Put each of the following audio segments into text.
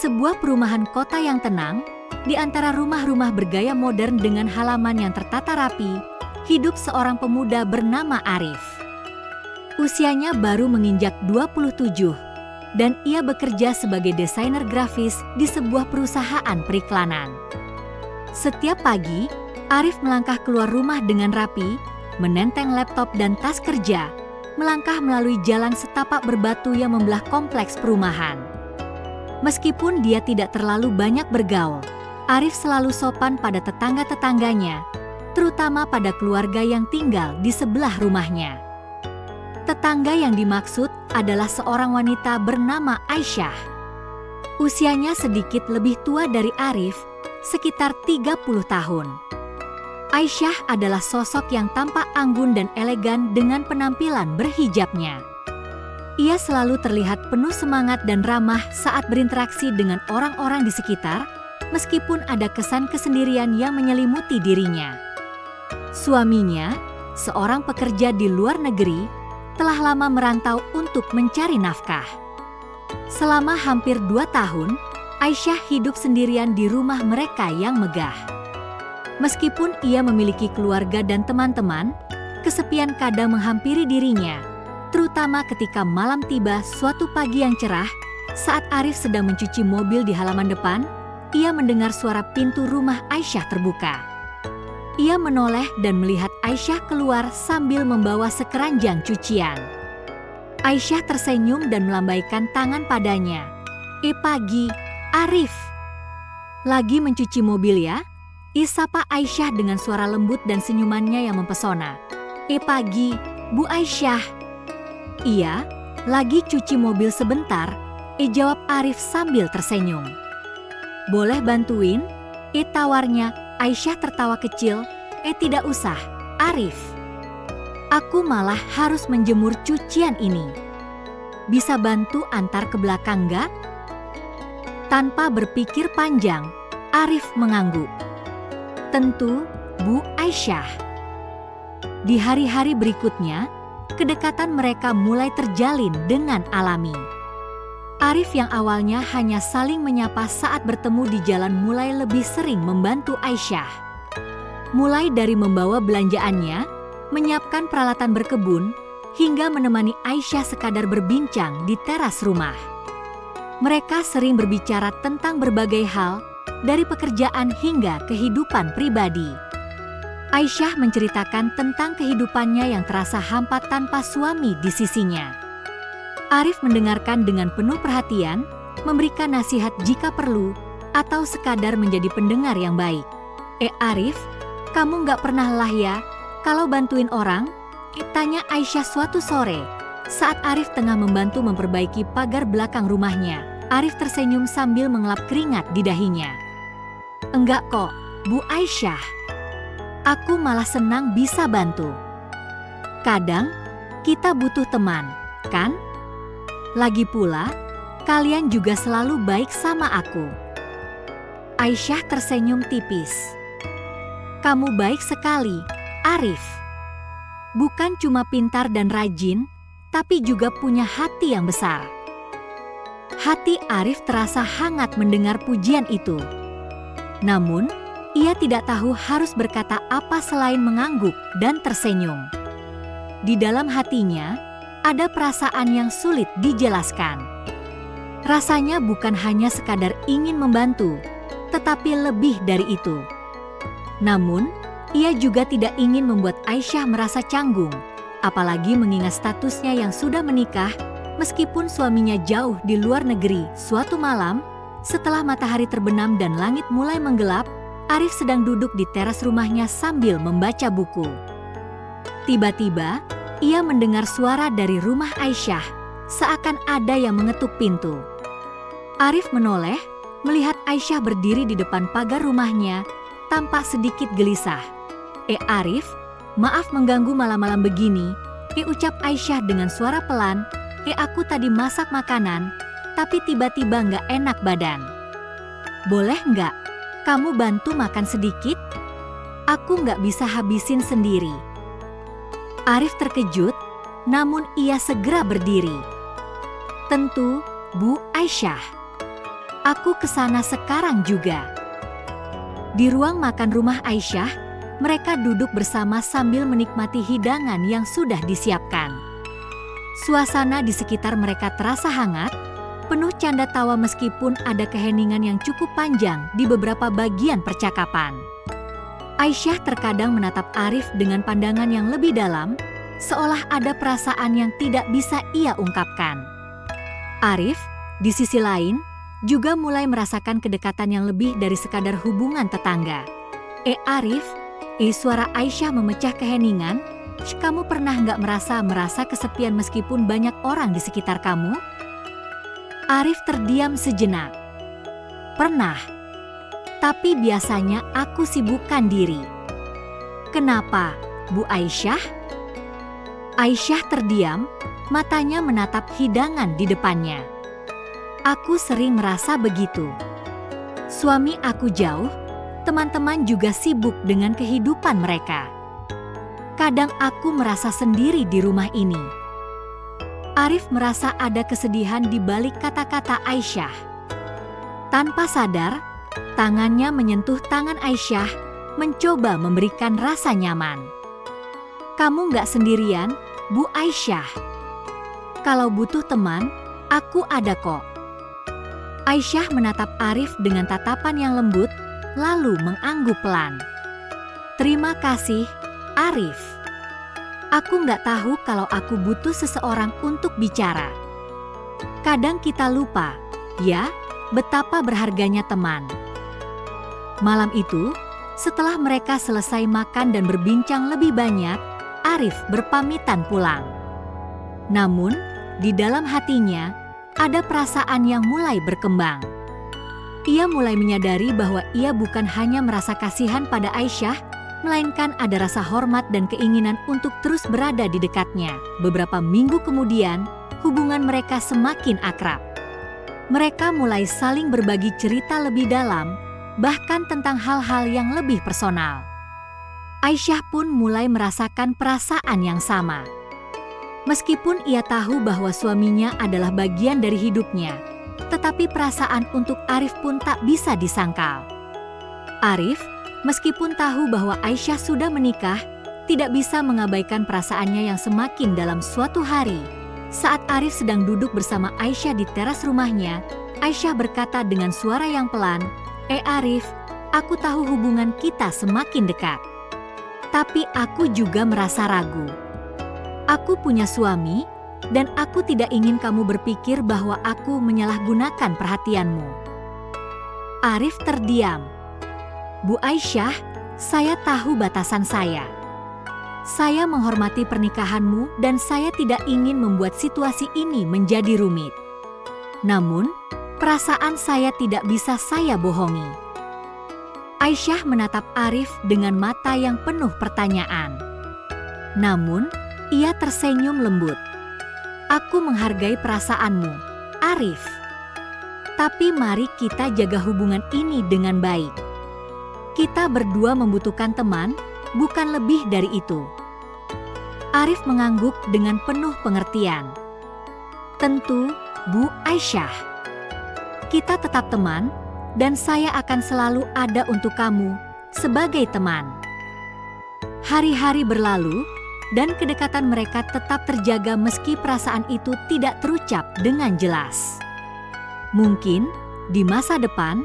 sebuah perumahan kota yang tenang, di antara rumah-rumah bergaya modern dengan halaman yang tertata rapi, hidup seorang pemuda bernama Arif. Usianya baru menginjak 27, dan ia bekerja sebagai desainer grafis di sebuah perusahaan periklanan. Setiap pagi, Arif melangkah keluar rumah dengan rapi, menenteng laptop dan tas kerja, melangkah melalui jalan setapak berbatu yang membelah kompleks perumahan. Meskipun dia tidak terlalu banyak bergaul, Arif selalu sopan pada tetangga-tetangganya, terutama pada keluarga yang tinggal di sebelah rumahnya. Tetangga yang dimaksud adalah seorang wanita bernama Aisyah. Usianya sedikit lebih tua dari Arif, sekitar 30 tahun. Aisyah adalah sosok yang tampak anggun dan elegan dengan penampilan berhijabnya. Ia selalu terlihat penuh semangat dan ramah saat berinteraksi dengan orang-orang di sekitar, meskipun ada kesan kesendirian yang menyelimuti dirinya. Suaminya, seorang pekerja di luar negeri, telah lama merantau untuk mencari nafkah. Selama hampir 2 tahun, Aisyah hidup sendirian di rumah mereka yang megah. Meskipun ia memiliki keluarga dan teman-teman, kesepian kadang menghampiri dirinya, terutama ketika malam tiba suatu pagi yang cerah. Saat Arif sedang mencuci mobil di halaman depan, ia mendengar suara pintu rumah Aisyah terbuka. Ia menoleh dan melihat Aisyah keluar sambil membawa sekeranjang cucian. Aisyah tersenyum dan melambaikan tangan padanya. Pagi, Arif. Lagi mencuci mobil ya? Sapa Aisyah dengan suara lembut dan senyumannya yang mempesona. Pagi, Bu Aisyah. Iya, lagi cuci mobil sebentar, jawab Arif sambil tersenyum. Boleh bantuin? Tawarnya. Aisyah tertawa kecil. Tidak usah, Arif. Aku malah harus menjemur cucian ini. Bisa bantu antar ke belakang nggak? Tanpa berpikir panjang, Arif mengangguk. Tentu, Bu Aisyah. Di hari-hari berikutnya, kedekatan mereka mulai terjalin dengan alami. Arif yang awalnya hanya saling menyapa saat bertemu di jalan mulai lebih sering membantu Aisyah. Mulai dari membawa belanjaannya, menyiapkan peralatan berkebun, hingga menemani Aisyah sekadar berbincang di teras rumah. Mereka sering berbicara tentang berbagai hal, dari pekerjaan hingga kehidupan pribadi. Aisyah menceritakan tentang kehidupannya yang terasa hampa tanpa suami di sisinya. Arif mendengarkan dengan penuh perhatian, memberikan nasihat jika perlu, atau sekadar menjadi pendengar yang baik. Arif, kamu nggak pernah lelah ya kalau bantuin orang? Tanya Aisyah suatu sore, saat Arif tengah membantu memperbaiki pagar belakang rumahnya. Arif tersenyum sambil mengelap keringat di dahinya. Enggak kok, Bu Aisyah. Aku malah senang bisa bantu. Kadang, kita butuh teman, kan? Lagi pula, kalian juga selalu baik sama aku. Aisyah tersenyum tipis. Kamu baik sekali, Arif. Bukan cuma pintar dan rajin, tapi juga punya hati yang besar. Hati Arif terasa hangat mendengar pujian itu. Namun, ia tidak tahu harus berkata apa selain mengangguk dan tersenyum. Di dalam hatinya, ada perasaan yang sulit dijelaskan. Rasanya bukan hanya sekadar ingin membantu, tetapi lebih dari itu. Namun, ia juga tidak ingin membuat Aisyah merasa canggung, apalagi mengingat statusnya yang sudah menikah, meskipun suaminya jauh di luar negeri. Suatu malam, setelah matahari terbenam dan langit mulai menggelap, Arif sedang duduk di teras rumahnya sambil membaca buku. Tiba-tiba, ia mendengar suara dari rumah Aisyah, seakan ada yang mengetuk pintu. Arif menoleh, melihat Aisyah berdiri di depan pagar rumahnya, tampak sedikit gelisah. Arif, maaf mengganggu malam-malam begini, ucap Aisyah dengan suara pelan. Aku tadi masak makanan, tapi tiba-tiba nggak enak badan. Boleh nggak, kamu bantu makan sedikit? Aku nggak bisa habisin sendiri. Arif terkejut, namun ia segera berdiri. Tentu, Bu Aisyah. Aku kesana sekarang juga." Di ruang makan rumah Aisyah, mereka duduk bersama sambil menikmati hidangan yang sudah disiapkan. Suasana di sekitar mereka terasa hangat, penuh canda tawa meskipun ada keheningan yang cukup panjang di beberapa bagian percakapan. Aisyah terkadang menatap Arif dengan pandangan yang lebih dalam, seolah ada perasaan yang tidak bisa ia ungkapkan. Arif, di sisi lain, juga mulai merasakan kedekatan yang lebih dari sekadar hubungan tetangga. Arif, suara Aisyah memecah keheningan. "Kamu pernah nggak merasa kesepian meskipun banyak orang di sekitar kamu?" Arif terdiam sejenak. "Pernah. Tapi biasanya aku sibukkan diri." "Kenapa, Bu Aisyah?" Aisyah terdiam, matanya menatap hidangan di depannya. "Aku sering merasa begitu. Suami aku jauh, teman-teman juga sibuk dengan kehidupan mereka. Kadang aku merasa sendiri di rumah ini." Arif merasa ada kesedihan di balik kata-kata Aisyah. Tanpa sadar, tangannya menyentuh tangan Aisyah, mencoba memberikan rasa nyaman. "Kamu nggak sendirian, Bu Aisyah. Kalau butuh teman, aku ada kok." Aisyah menatap Arif dengan tatapan yang lembut, lalu mengangguk pelan. "Terima kasih, Arif. Aku nggak tahu kalau aku butuh seseorang untuk bicara. Kadang kita lupa, ya, betapa berharganya teman." Malam itu, setelah mereka selesai makan dan berbincang lebih banyak, Arif berpamitan pulang. Namun, di dalam hatinya, ada perasaan yang mulai berkembang. Ia mulai menyadari bahwa ia bukan hanya merasa kasihan pada Aisyah, melainkan ada rasa hormat dan keinginan untuk terus berada di dekatnya. Beberapa minggu kemudian, hubungan mereka semakin akrab. Mereka mulai saling berbagi cerita lebih dalam, bahkan tentang hal-hal yang lebih personal. Aisyah pun mulai merasakan perasaan yang sama. Meskipun ia tahu bahwa suaminya adalah bagian dari hidupnya, tetapi perasaan untuk Arif pun tak bisa disangkal. Arif, meskipun tahu bahwa Aisyah sudah menikah, tidak bisa mengabaikan perasaannya yang semakin dalam. Suatu hari, saat Arif sedang duduk bersama Aisyah di teras rumahnya, Aisyah berkata dengan suara yang pelan, Arif, aku tahu hubungan kita semakin dekat. Tapi aku juga merasa ragu. Aku punya suami, dan aku tidak ingin kamu berpikir bahwa aku menyalahgunakan perhatianmu." Arif terdiam. "Bu Aisyah, saya tahu batasan saya. Saya menghormati pernikahanmu dan saya tidak ingin membuat situasi ini menjadi rumit. Namun, perasaan saya tidak bisa saya bohongi." Aisyah menatap Arif dengan mata yang penuh pertanyaan. Namun, ia tersenyum lembut. "Aku menghargai perasaanmu, Arif. Tapi mari kita jaga hubungan ini dengan baik. Kita berdua membutuhkan teman, bukan lebih dari itu." Arif mengangguk dengan penuh pengertian. "Tentu, Bu Aisyah. Kita tetap teman, dan saya akan selalu ada untuk kamu sebagai teman." Hari-hari berlalu, dan kedekatan mereka tetap terjaga meski perasaan itu tidak terucap dengan jelas. Mungkin di masa depan,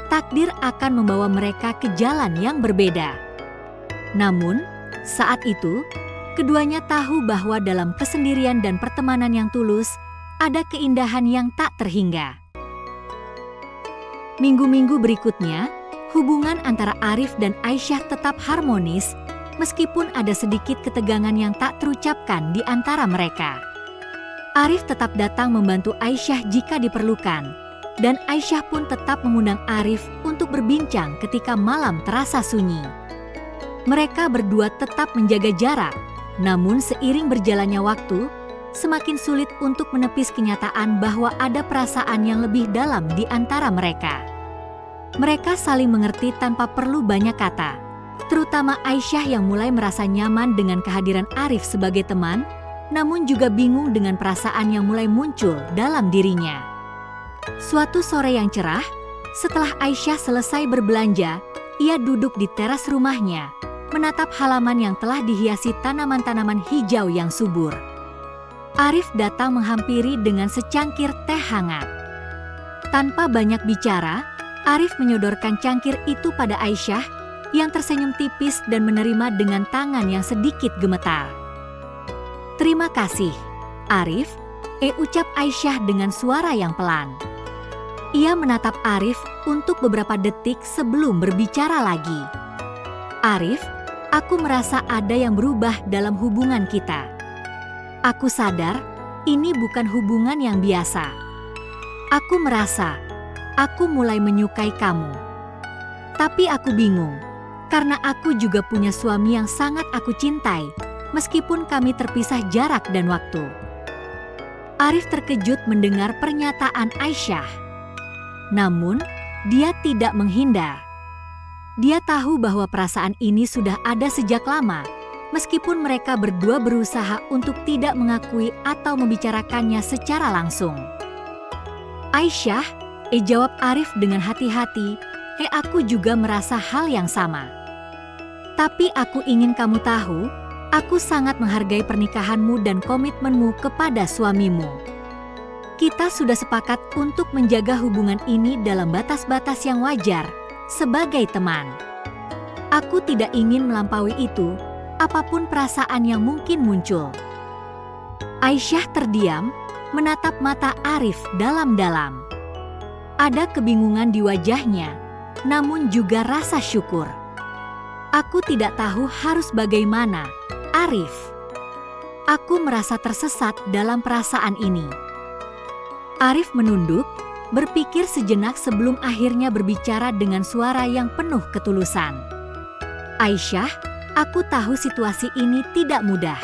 takdir akan membawa mereka ke jalan yang berbeda. Namun, saat itu, keduanya tahu bahwa dalam kesendirian dan pertemanan yang tulus, ada keindahan yang tak terhingga. Minggu-minggu berikutnya, hubungan antara Arif dan Aisyah tetap harmonis, meskipun ada sedikit ketegangan yang tak terucapkan di antara mereka. Arif tetap datang membantu Aisyah jika diperlukan, dan Aisyah pun tetap mengundang Arif untuk berbincang ketika malam terasa sunyi. Mereka berdua tetap menjaga jarak, namun seiring berjalannya waktu, semakin sulit untuk menepis kenyataan bahwa ada perasaan yang lebih dalam di antara mereka. Mereka saling mengerti tanpa perlu banyak kata, terutama Aisyah yang mulai merasa nyaman dengan kehadiran Arif sebagai teman, namun juga bingung dengan perasaan yang mulai muncul dalam dirinya. Suatu sore yang cerah, setelah Aisyah selesai berbelanja, ia duduk di teras rumahnya, menatap halaman yang telah dihiasi tanaman-tanaman hijau yang subur. Arif datang menghampiri dengan secangkir teh hangat. Tanpa banyak bicara, Arif menyodorkan cangkir itu pada Aisyah yang tersenyum tipis dan menerima dengan tangan yang sedikit gemetar. "Terima kasih, Arif," ucap Aisyah dengan suara yang pelan. Ia menatap Arif untuk beberapa detik sebelum berbicara lagi. "Arif, aku merasa ada yang berubah dalam hubungan kita. Aku sadar ini bukan hubungan yang biasa. Aku merasa aku mulai menyukai kamu. Tapi aku bingung, karena aku juga punya suami yang sangat aku cintai, meskipun kami terpisah jarak dan waktu." Arif terkejut mendengar pernyataan Aisyah. Namun, dia tidak menghindar. Dia tahu bahwa perasaan ini sudah ada sejak lama, meskipun mereka berdua berusaha untuk tidak mengakui atau membicarakannya secara langsung. "Aisyah," jawab Arif dengan hati-hati, "aku juga merasa hal yang sama. Tapi aku ingin kamu tahu, aku sangat menghargai pernikahanmu dan komitmenmu kepada suamimu. Kita sudah sepakat untuk menjaga hubungan ini dalam batas-batas yang wajar, sebagai teman. Aku tidak ingin melampaui itu, apapun perasaan yang mungkin muncul." Aisyah terdiam, menatap mata Arif dalam-dalam. Ada kebingungan di wajahnya, namun juga rasa syukur. "Aku tidak tahu harus bagaimana, Arif. Aku merasa tersesat dalam perasaan ini." Arif menunduk, berpikir sejenak sebelum akhirnya berbicara dengan suara yang penuh ketulusan. "Aisyah, aku tahu situasi ini tidak mudah.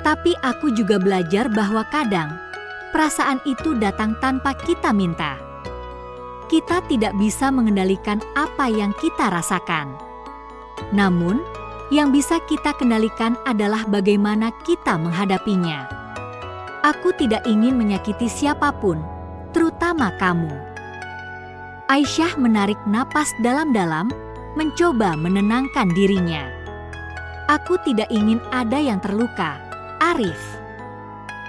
Tapi aku juga belajar bahwa kadang perasaan itu datang tanpa kita minta. Kita tidak bisa mengendalikan apa yang kita rasakan. Namun, yang bisa kita kendalikan adalah bagaimana kita menghadapinya. Aku tidak ingin menyakiti siapapun, terutama kamu." Aisyah menarik napas dalam-dalam, mencoba menenangkan dirinya. "Aku tidak ingin ada yang terluka, Arif.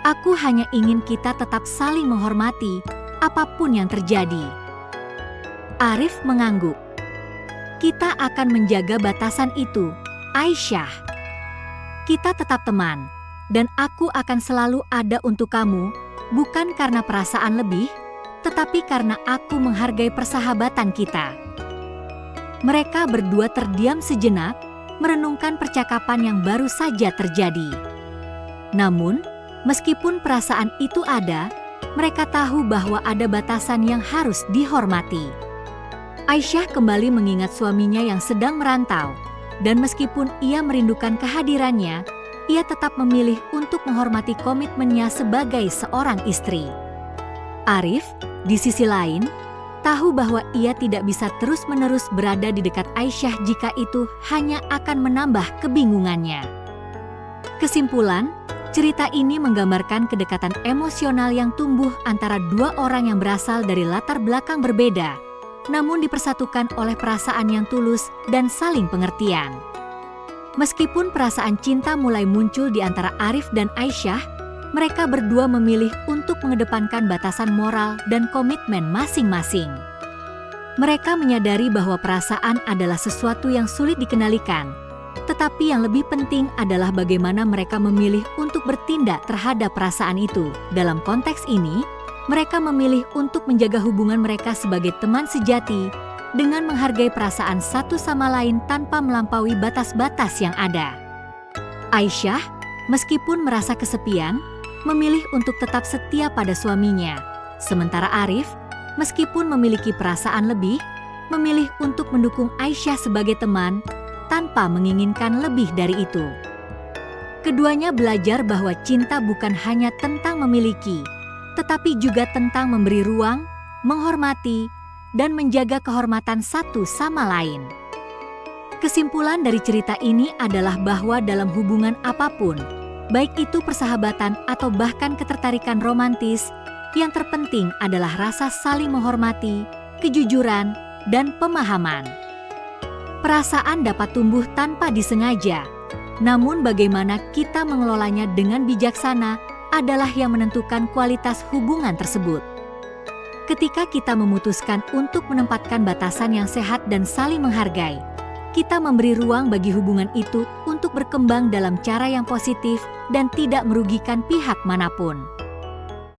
Aku hanya ingin kita tetap saling menghormati, apapun yang terjadi." Arif mengangguk. "Kita akan menjaga batasan itu, Aisyah. Kita tetap teman. Dan aku akan selalu ada untuk kamu, bukan karena perasaan lebih, tetapi karena aku menghargai persahabatan kita." Mereka berdua terdiam sejenak, merenungkan percakapan yang baru saja terjadi. Namun, meskipun perasaan itu ada, mereka tahu bahwa ada batasan yang harus dihormati. Aisyah kembali mengingat suaminya yang sedang merantau, dan meskipun ia merindukan kehadirannya, ia tetap memilih untuk menghormati komitmennya sebagai seorang istri. Arif, di sisi lain, tahu bahwa ia tidak bisa terus-menerus berada di dekat Aisyah jika itu hanya akan menambah kebingungannya. Kesimpulan, cerita ini menggambarkan kedekatan emosional yang tumbuh antara dua orang yang berasal dari latar belakang berbeda, namun dipersatukan oleh perasaan yang tulus dan saling pengertian. Meskipun perasaan cinta mulai muncul di antara Arif dan Aisyah, mereka berdua memilih untuk mengedepankan batasan moral dan komitmen masing-masing. Mereka menyadari bahwa perasaan adalah sesuatu yang sulit dikendalikan, tetapi yang lebih penting adalah bagaimana mereka memilih untuk bertindak terhadap perasaan itu. Dalam konteks ini, mereka memilih untuk menjaga hubungan mereka sebagai teman sejati, dengan menghargai perasaan satu sama lain tanpa melampaui batas-batas yang ada. Aisyah, meskipun merasa kesepian, memilih untuk tetap setia pada suaminya. Sementara Arif, meskipun memiliki perasaan lebih, memilih untuk mendukung Aisyah sebagai teman, tanpa menginginkan lebih dari itu. Keduanya belajar bahwa cinta bukan hanya tentang memiliki, tetapi juga tentang memberi ruang, menghormati, dan menjaga kehormatan satu sama lain. Kesimpulan dari cerita ini adalah bahwa dalam hubungan apapun, baik itu persahabatan atau bahkan ketertarikan romantis, Yang terpenting adalah rasa saling menghormati, kejujuran, dan pemahaman. Perasaan dapat tumbuh tanpa disengaja, namun bagaimana kita mengelolanya dengan bijaksana adalah yang menentukan kualitas hubungan tersebut. Ketika kita memutuskan untuk menempatkan batasan yang sehat dan saling menghargai, kita memberi ruang bagi hubungan itu untuk berkembang dalam cara yang positif dan tidak merugikan pihak manapun.